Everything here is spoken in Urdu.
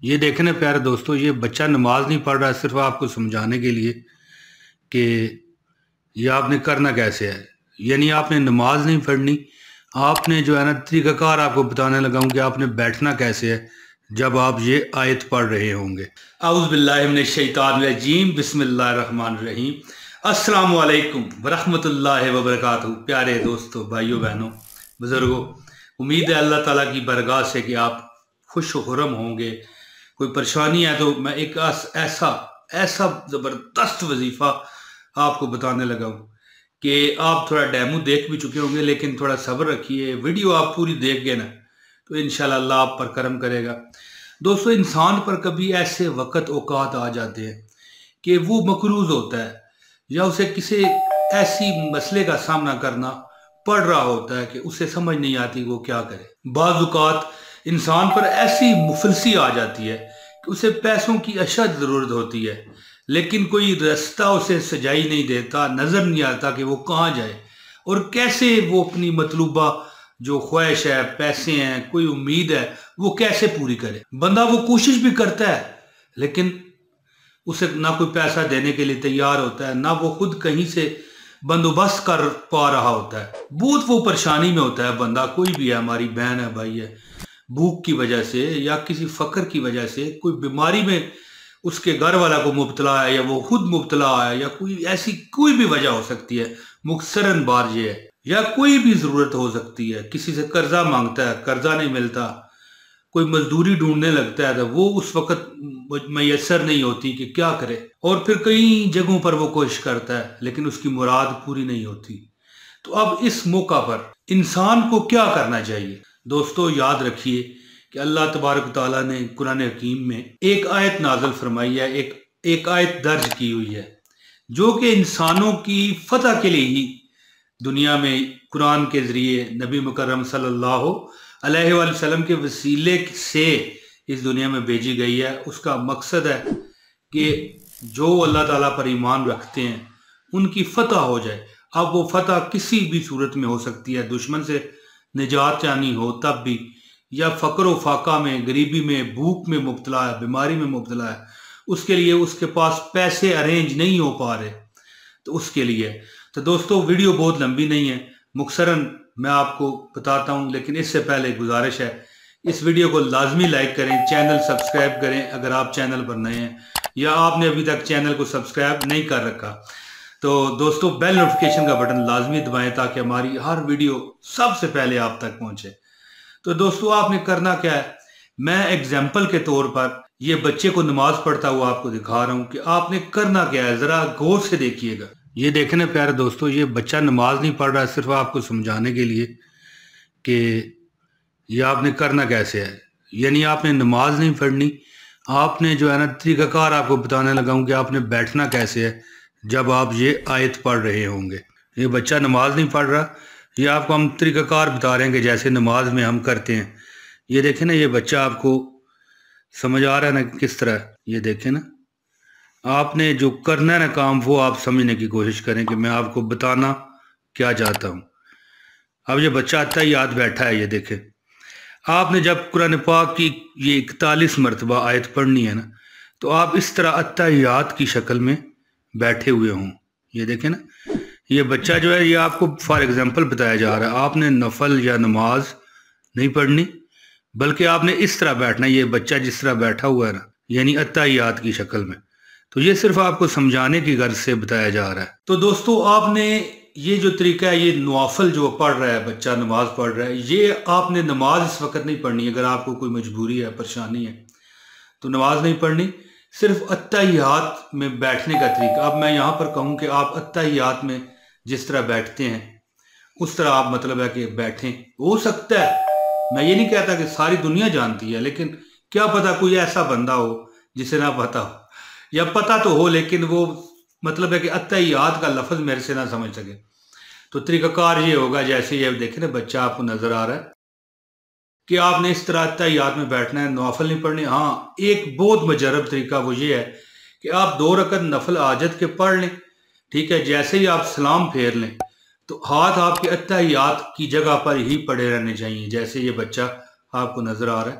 یہ دیکھیں نا پیارے دوستو، یہ بچہ نماز نہیں پڑھ رہا ہے صرف آپ کو سمجھانے کے لیے کہ یہ آپ نے کرنا کیسے ہے۔ یعنی آپ نے نماز نہیں پڑھنی، آپ نے جو ہے نا طریقہ کار آپ کو بتانے لگا ہوں کہ آپ نے بیٹھنا کیسے ہے جب آپ یہ آیت پڑھ رہے ہوں گے۔ اعوذ باللہ من الشیطان الرجیم، بسم اللہ الرحمن الرحیم۔ السلام علیکم ورحمۃ اللہ وبرکاتہ۔ پیارے دوستو، بھائیو بہنوں، بزرگوں، امید ہے اللہ تعالیٰ کی برگاہ سے کہ آپ خوش و خرم ہوں گے۔ کوئی پریشانی ہے تو میں ایک ایسا زبردست وظیفہ آپ کو بتانے لگا ہوں کہ آپ تھوڑا ڈیمو دیکھ بھی چکے ہوں گے، لیکن تھوڑا صبر رکھیے، ویڈیو آپ پوری دیکھ گئے نا تو انشاءاللہ اللہ آپ پر کرم کرے گا۔ دوستو، انسان پر کبھی ایسے وقت اوقات آ جاتے ہیں کہ وہ مقروض ہوتا ہے یا اسے کسی ایسی مسئلے کا سامنا کرنا پڑ رہا ہوتا ہے کہ اسے سمجھ نہیں آتی وہ کیا کرے۔ بعض اوقات انسان پر ایسی مفلسی آ جاتی ہے کہ اسے پیسوں کی اشد ضرورت ہوتی ہے، لیکن کوئی رستہ اسے سجائی نہیں دیتا، نظر نہیں آتا کہ وہ کہاں جائے اور کیسے وہ اپنی مطلوبہ جو خواہش ہے، پیسے ہیں، کوئی امید ہے، وہ کیسے پوری کرے۔ بندہ وہ کوشش بھی کرتا ہے لیکن اسے نہ کوئی پیسہ دینے کے لیے تیار ہوتا ہے، نہ وہ خود کہیں سے بندوبست کر پا رہا ہوتا ہے۔ بہت وہ پریشانی میں ہوتا ہے بندہ، کوئی بھی ہے، ہماری بہن ہے، بھائی ہے، بھوک کی وجہ سے یا کسی فقر کی وجہ سے، کوئی بیماری میں اس کے گھر والا کو مبتلا ہے یا وہ خود مبتلا ہے، یا کوئی ایسی کوئی بھی وجہ ہو سکتی ہے، مختصراً بات یہ ہے، یا کوئی بھی ضرورت ہو سکتی ہے، کسی سے قرضہ مانگتا ہے، قرضہ نہیں ملتا، کوئی مزدوری ڈھونڈنے لگتا ہے تو وہ اس وقت میسر نہیں ہوتی کہ کیا کرے، اور پھر کئی جگہوں پر وہ کوشش کرتا ہے لیکن اس کی مراد پوری نہیں ہوتی۔ تو اب اس موقع پر انسان کو کیا کرنا چاہیے؟ دوستو یاد رکھیے کہ اللہ تبارک و تعالیٰ نے قرآن حکیم میں ایک آیت نازل فرمائی ہے، ایک آیت درج کی ہوئی ہے جو کہ انسانوں کی فتح کے لیے ہی دنیا میں قرآن کے ذریعے نبی مکرم صلی اللہ علیہ وآلہ وسلم کے وسیلے سے اس دنیا میں بھیجی گئی ہے۔ اس کا مقصد ہے کہ جو اللہ تعالیٰ پر ایمان رکھتے ہیں ان کی فتح ہو جائے۔ اب وہ فتح کسی بھی صورت میں ہو سکتی ہے، دشمن سے نجات چاہنی ہو تب بھی، یا فقر و فاقہ میں، غریبی میں، بھوک میں مبتلا ہے، بیماری میں مبتلا ہے، اس کے لیے اس کے پاس پیسے ارینج نہیں ہو پا رہے تو اس کے لیے۔ تو دوستو ویڈیو بہت لمبی نہیں ہے، مختصراً میں آپ کو بتاتا ہوں، لیکن اس سے پہلے گزارش ہے اس ویڈیو کو لازمی لائک کریں، چینل سبسکرائب کریں اگر آپ چینل پر نئے ہیں یا آپ نے ابھی تک چینل کو سبسکرائب نہیں کر رکھا تو دوستو بیل نوٹیفیکیشن کا بٹن لازمی دبائیں تاکہ ہماری ہر ویڈیو سب سے پہلے آپ تک پہنچے۔ تو دوستو آپ نے کرنا کیا ہے، میں ایگزامپل کے طور پر یہ بچے کو نماز پڑھتا ہوا آپ کو دکھا رہا ہوں کہ آپ نے کرنا کیا ہے، ذرا غور سے دیکھیے گا۔ یہ دیکھیں نا پیارے دوستو، یہ بچہ نماز نہیں پڑھ رہا ہے صرف آپ کو سمجھانے کے لیے کہ یہ آپ نے کرنا کیسے ہے۔ یعنی آپ نے نماز نہیں پڑھنی، آپ نے جو ہے نا طریقہ کار آپ کو بتانے لگا ہوں کہ آپ نے بیٹھنا کیسے ہے جب آپ یہ آیت پڑھ رہے ہوں گے۔ یہ بچہ نماز نہیں پڑھ رہا، یہ آپ کو ہم طریقہ کار بتا رہے ہیں کہ جیسے نماز میں ہم کرتے ہیں۔ یہ دیکھیں نا، یہ بچہ آپ کو سمجھ آ رہا ہے نا کس طرح؟ یہ دیکھیں نا، آپ نے جو کرنا ہے نا کام وہ آپ سمجھنے کی کوشش کریں کہ میں آپ کو بتانا کیا چاہتا ہوں۔ اب یہ بچہ اتحیات بیٹھا ہے، یہ دیکھیں، آپ نے جب قرآن پاک کی یہ 41 مرتبہ آیت پڑھنی ہے نا تو آپ اس طرح اتحیات کی شکل میں بیٹھے ہوئے ہوں۔ یہ دیکھیں نا، یہ بچہ جو ہے یہ آپ کو فار ایگزامپل بتایا جا رہا ہے، آپ نے نفل یا نماز نہیں پڑھنی بلکہ آپ نے اس طرح بیٹھنا ہے، یہ بچہ جس طرح بیٹھا ہوا ہے نا، یعنی اتحیات کی شکل میں۔ تو یہ صرف آپ کو سمجھانے کی غرض سے بتایا جا رہا ہے۔ تو دوستو آپ نے یہ جو طریقہ ہے، یہ نوافل جو پڑھ رہا ہے بچہ، نماز پڑھ رہا ہے، یہ آپ نے نماز اس وقت نہیں پڑھنی۔ اگر آپ کو کوئی مجبوری ہے، پریشانی ہے تو نماز نہیں پڑھنی، صرف اتحیات میں بیٹھنے کا طریقہ۔ اب میں یہاں پر کہوں کہ آپ اتحیات میں جس طرح بیٹھتے ہیں اس طرح آپ مطلب ہے کہ بیٹھیں۔ ہو سکتا ہے، میں یہ نہیں کہتا کہ ساری دنیا جانتی ہے، لیکن کیا پتہ کوئی ایسا بندہ ہو جسے نہ پتہ ہو، یا پتہ تو ہو لیکن وہ مطلب ہے کہ اتحیات کا لفظ میرے سے نہ سمجھ سکے۔ تو طریقہ کار یہ ہوگا، جیسے یہ دیکھیں نا بچہ آپ کو نظر آ رہا ہے کہ آپ نے اس طرح اتحیات میں بیٹھنا ہے، نوافل نہیں پڑھنے۔ ہاں، ایک بہت مجرب طریقہ وہ یہ ہے کہ آپ 2 رکعت نفل حاجت کے پڑھ لیں، ٹھیک ہے، جیسے ہی آپ سلام پھیر لیں تو ہاتھ آپ کے اتحیات کی جگہ پر ہی پڑے رہنے چاہیے، جیسے یہ بچہ آپ کو نظر آ رہا ہے